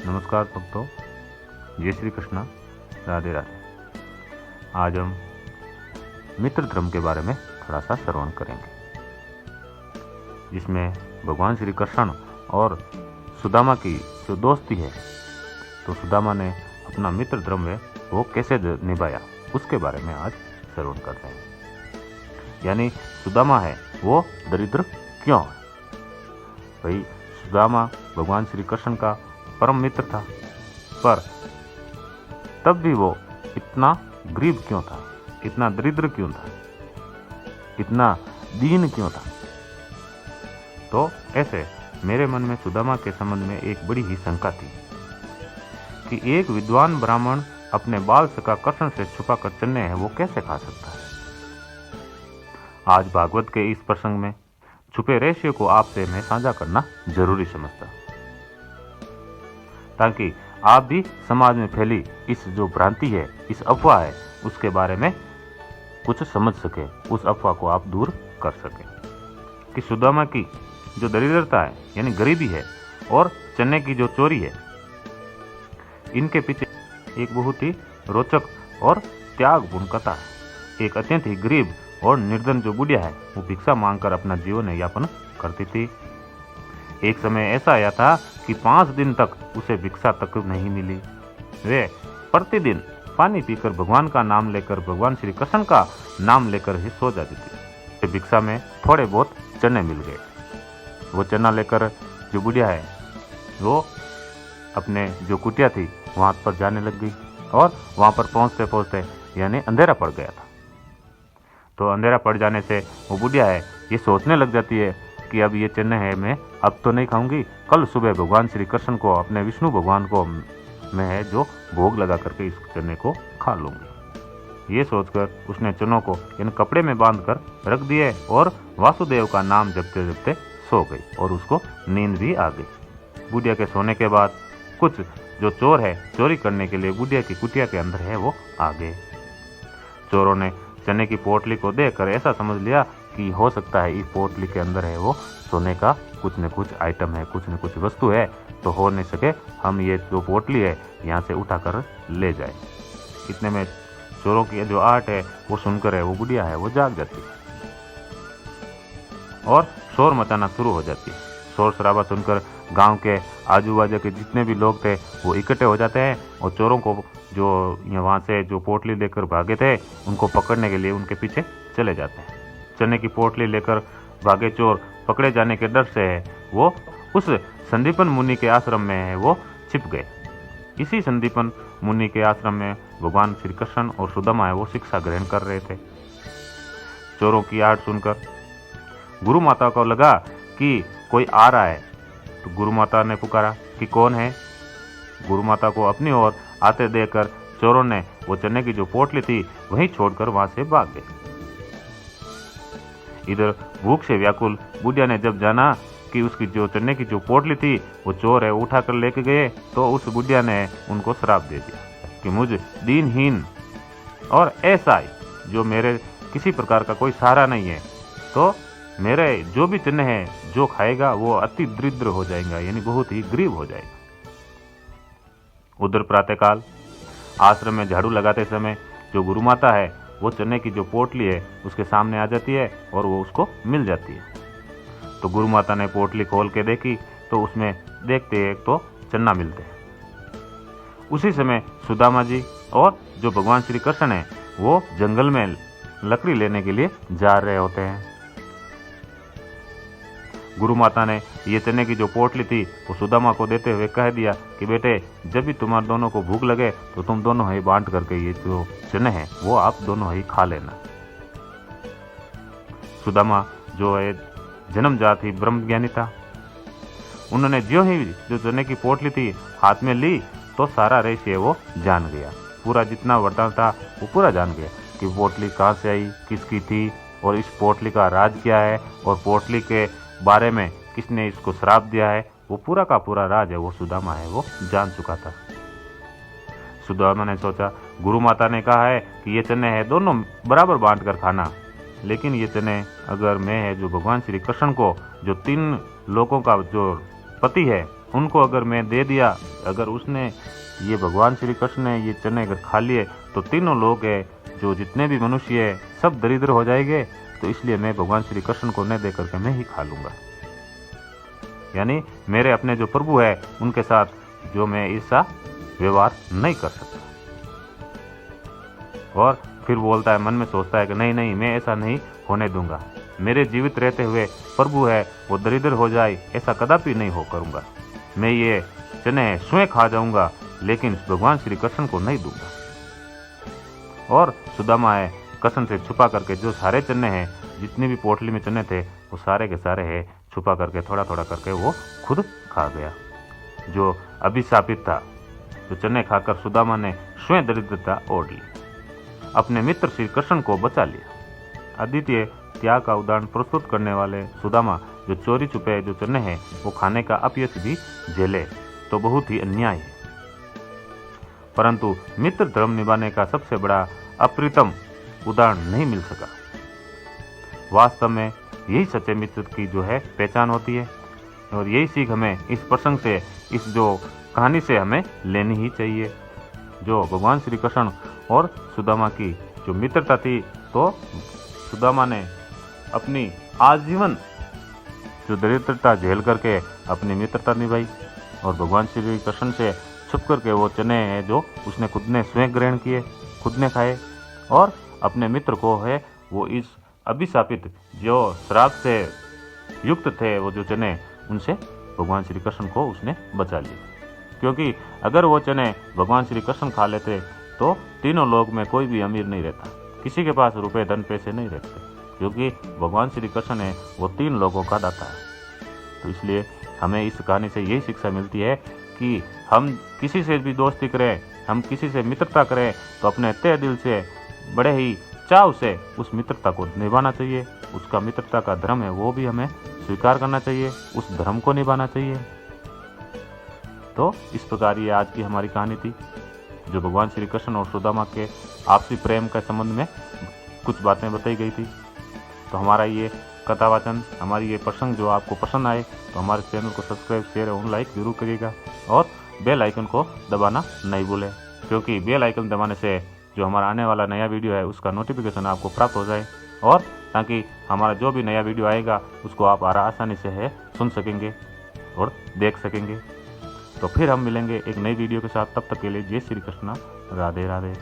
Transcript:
नमस्कार भक्तों, जय श्री कृष्णा, राधे राधे। आज हम मित्र धर्म के बारे में थोड़ा सा श्रवण करेंगे, जिसमें भगवान श्री कृष्ण और सुदामा की जो दोस्ती है, तो सुदामा ने अपना मित्र धर्म है वो कैसे निभाया, उसके बारे में आज श्रवण करते हैं। यानी सुदामा है वो दरिद्र क्यों है? भाई, सुदामा भगवान श्री कृष्ण का परम मित्र था, पर तब भी वो इतना गरीब क्यों था, इतना दरिद्र क्यों था, इतना दीन क्यों था? तो ऐसे मेरे मन में सुदामा के संबंध में एक बड़ी ही शंका थी कि एक विद्वान ब्राह्मण अपने बाल सखा कृष्ण से छुपाकर चन्ने है वो कैसे खा सकता है। आज भागवत के इस प्रसंग में छुपे रहस्य को आपसे मैं साझा करना जरूरी समझता, ताकि आप भी समाज में फैली इस जो भ्रांति है, इस अफवाह है, उसके बारे में कुछ समझ सके, उस अफवाह को आप दूर कर सके कि सुदामा की जो दरिद्रता है यानी गरीबी है और चने की जो चोरी है, इनके पीछे एक बहुत ही रोचक और त्यागपूर्ण कथा है। एक अत्यंत ही गरीब और निर्धन जो बुढ़िया है वो भिक्षा मांगकर अपना जीवन यापन करती थी। एक समय ऐसा आया था कि 5 दिन तक उसे भिक्षा तक नहीं मिली। वे प्रतिदिन पानी पीकर भगवान का नाम लेकर, भगवान श्री कृष्ण का नाम लेकर ही सो जाती थी। भिक्षा में थोड़े बहुत चने मिल गए। वो चना लेकर जो बुढ़िया है वो अपने जो कुटिया थी वहां पर जाने लग गई, और वहां पर पहुंचते पहुंचते यानी अंधेरा पड़ गया था। तो अंधेरा पड़ जाने से वो बुढ़िया है ये सोचने लग जाती है कि अब ये चने है मैं अब तो नहीं खाऊंगी, कल सुबह भगवान श्री कृष्ण को, अपने विष्णु भगवान को मैं है जो भोग लगा करके इस चने को खा लूंगी। ये सोचकर उसने चनों को इन कपड़े में बांध कर रख दिए और वासुदेव का नाम जपते जपते सो गई, और उसको नींद भी आ गई। बुढ़िया के सोने के बाद कुछ जो चोर है चोरी करने के लिए बुढ़िया की कुटिया के अंदर है वो आ गए। चोरों ने चने की पोटली को देखकर ऐसा समझ लिया कि हो सकता है इस पोटली के अंदर है वो सोने का कुछ न कुछ आइटम है, कुछ न कुछ वस्तु है, तो हो नहीं सके हम ये जो पोटली है यहाँ से उठाकर ले जाए। इतने में चोरों की जो आहट है वो सुनकर है वो बुढ़िया है वो जाग जाती है और शोर मचाना शुरू हो जाती है। शोर शराबा सुनकर गांव के आजू बाजू के जितने भी लोग थे वो इकट्ठे हो जाते हैं और चोरों को जो वहाँ से जो पोटली लेकर भागे थे उनको पकड़ने के लिए उनके पीछे चले जाते हैं। चने की पोटली लेकर भागे चोर पकड़े जाने के डर से है वो उस संदीपन मुनि के आश्रम में है वो छिप गए। इसी संदीपन मुनि के आश्रम में भगवान श्री कृष्ण और सुदामा है वो शिक्षा ग्रहण कर रहे थे। चोरों की आहट सुनकर गुरु माता को लगा कि कोई आ रहा है, तो गुरु माता ने पुकारा कि कौन है। गुरु माता को अपनी ओर आते देखकर चोरों ने वो चने की जो पोटली थी वहीं छोड़कर वहां से भाग गए। इधर भूख से व्याकुल बुढ़िया ने जब जाना कि उसकी जो चने की जो पोटली थी वो चोर है उठाकर लेके गए, तो उस बुढ़िया ने उनको श्राप दे दिया कि मुझ दीनहीन और ऐसा ही जो मेरे किसी प्रकार का कोई सहारा नहीं है, तो मेरे जो भी चने हैं जो खाएगा वो अति दरिद्र हो जाएगा, यानी बहुत ही गरीब हो जाएगा। उधर प्रातःकाल आश्रम में झाड़ू लगाते समय जो गुरु माता है वो चने की जो पोटली है उसके सामने आ जाती है और वो उसको मिल जाती है। तो गुरु माता ने पोटली खोल के देखी तो उसमें देखते एक तो चना मिलते हैं। उसी समय सुदामा जी और जो भगवान श्री कृष्ण है वो जंगल में लकड़ी लेने के लिए जा रहे होते हैं। गुरु माता ने ये चने की जो पोटली थी वो सुदामा को देते हुए कह दिया कि बेटे, जब भी तुम्हारे दोनों को भूख लगे तो तुम दोनों ही बांट करके ये जो चने हैं वो आप दोनों ही खा लेना। सुदामा जो है जन्मजात ही ब्रह्म ज्ञानी था। उन्होंने जो ही जो चने की पोटली थी हाथ में ली तो सारा रहस्य वो जान गया। पूरा जितना वरदान था वो पूरा जान गया कि पोटली कहाँ से आई, किसकी थी, और इस पोटली का राज क्या है, और पोटली के बारे में किसने इसको श्राप दिया है, वो पूरा का पूरा राज है वो सुदामा है वो जान चुका था। सुदामा ने सोचा, गुरु माता ने कहा है कि ये चने हैं दोनों बराबर बांट कर खाना, लेकिन ये चने अगर मैं है जो भगवान श्री कृष्ण को, जो 3 लोगों का जो पति है, उनको अगर मैं दे दिया अगर उसने ये भगवान श्री कृष्ण ने ये चने अगर खा लिए तो तीनों लोग है जो जितने भी मनुष्य है सब दरिद्र हो जाएंगे, तो इसलिए मैं भगवान श्री कृष्ण को न दे करके मैं ही खा लूँगा। यानी मेरे अपने जो प्रभु है उनके साथ जो मैं ऐसा व्यवहार नहीं कर सकता। और फिर बोलता है, मन में सोचता है कि नहीं नहीं मैं ऐसा नहीं होने दूंगा, मेरे जीवित रहते हुए प्रभु है वो दरिद्र हो जाए ऐसा कदापि नहीं हो करूंगा। मैं ये चने स्वयं खा जाऊंगा लेकिन भगवान श्री कृष्ण को नहीं दूंगा। और सुदामा है कृष्ण से छुपा करके जो सारे चने हैं, जितने भी पोटली में चने थे वो सारे के सारे है छुपा करके थोड़ा थोड़ा करके वो खुद खा गया। जो अभिशापित था, जो चने खाकर सुदामा ने स्वयं दरिद्रता ओढ़ ली, अपने मित्र श्री कृष्ण को बचा लिया। अद्वितीय त्याग का उदाहरण प्रस्तुत करने वाले सुदामा जो चोरी छुपे जो चने हैं वो खाने का अपयश भी झेले तो बहुत ही अन्याय है, परंतु मित्र धर्म निभाने का सबसे बड़ा अप्रितम उदाहरण नहीं मिल सका। वास्तव में यही सच्चे मित्र की जो है पहचान होती है, और यही सीख हमें इस प्रसंग से, इस जो कहानी से हमें लेनी ही चाहिए। जो भगवान श्री कृष्ण और सुदामा की जो मित्रता थी, तो सुदामा ने अपनी आजीवन जो दरिद्रता झेल करके अपनी मित्रता निभाई, और भगवान श्री कृष्ण से छुप करके वो चने हैं जो उसने खुद ने स्वयं ग्रहण किए, खुद ने खाए, और अपने मित्र को है वो इस अभिशापित जो श्राप से युक्त थे वो जो चने, उनसे भगवान श्री कृष्ण को उसने बचा लिया। क्योंकि अगर वो चने भगवान श्री कृष्ण खा लेते तो तीनों लोग में कोई भी अमीर नहीं रहता, किसी के पास रुपए धन पैसे नहीं रहते, क्योंकि भगवान श्री कृष्ण है वो तीन लोगों का दाता है। तो इसलिए हमें इस कहानी से यही शिक्षा मिलती है कि हम किसी से भी दोस्ती करें, हम किसी से मित्रता करें तो अपने तहे दिल से बड़े ही चाव से उस मित्रता को निभाना चाहिए। उसका मित्रता का धर्म है वो भी हमें स्वीकार करना चाहिए, उस धर्म को निभाना चाहिए। तो इस प्रकार ये आज की हमारी कहानी थी, जो भगवान श्री कृष्ण और सुदामा के आपसी प्रेम के संबंध में कुछ बातें बताई गई थी। तो हमारा ये कथावाचन, हमारी ये प्रसंग जो आपको पसंद आए तो हमारे चैनल को सब्सक्राइब, शेयर और लाइक जरूर करिएगा, और बेल आइकन को दबाना नहीं भूलें, क्योंकि बेल आइकन दबाने से जो हमारा आने वाला नया वीडियो है उसका नोटिफिकेशन आपको प्राप्त हो जाए, और ताकि हमारा जो भी नया वीडियो आएगा उसको आप आसानी से है सुन सकेंगे और देख सकेंगे। तो फिर हम मिलेंगे एक नई वीडियो के साथ, तब तक के लिए जय श्री कृष्ण, राधे राधे।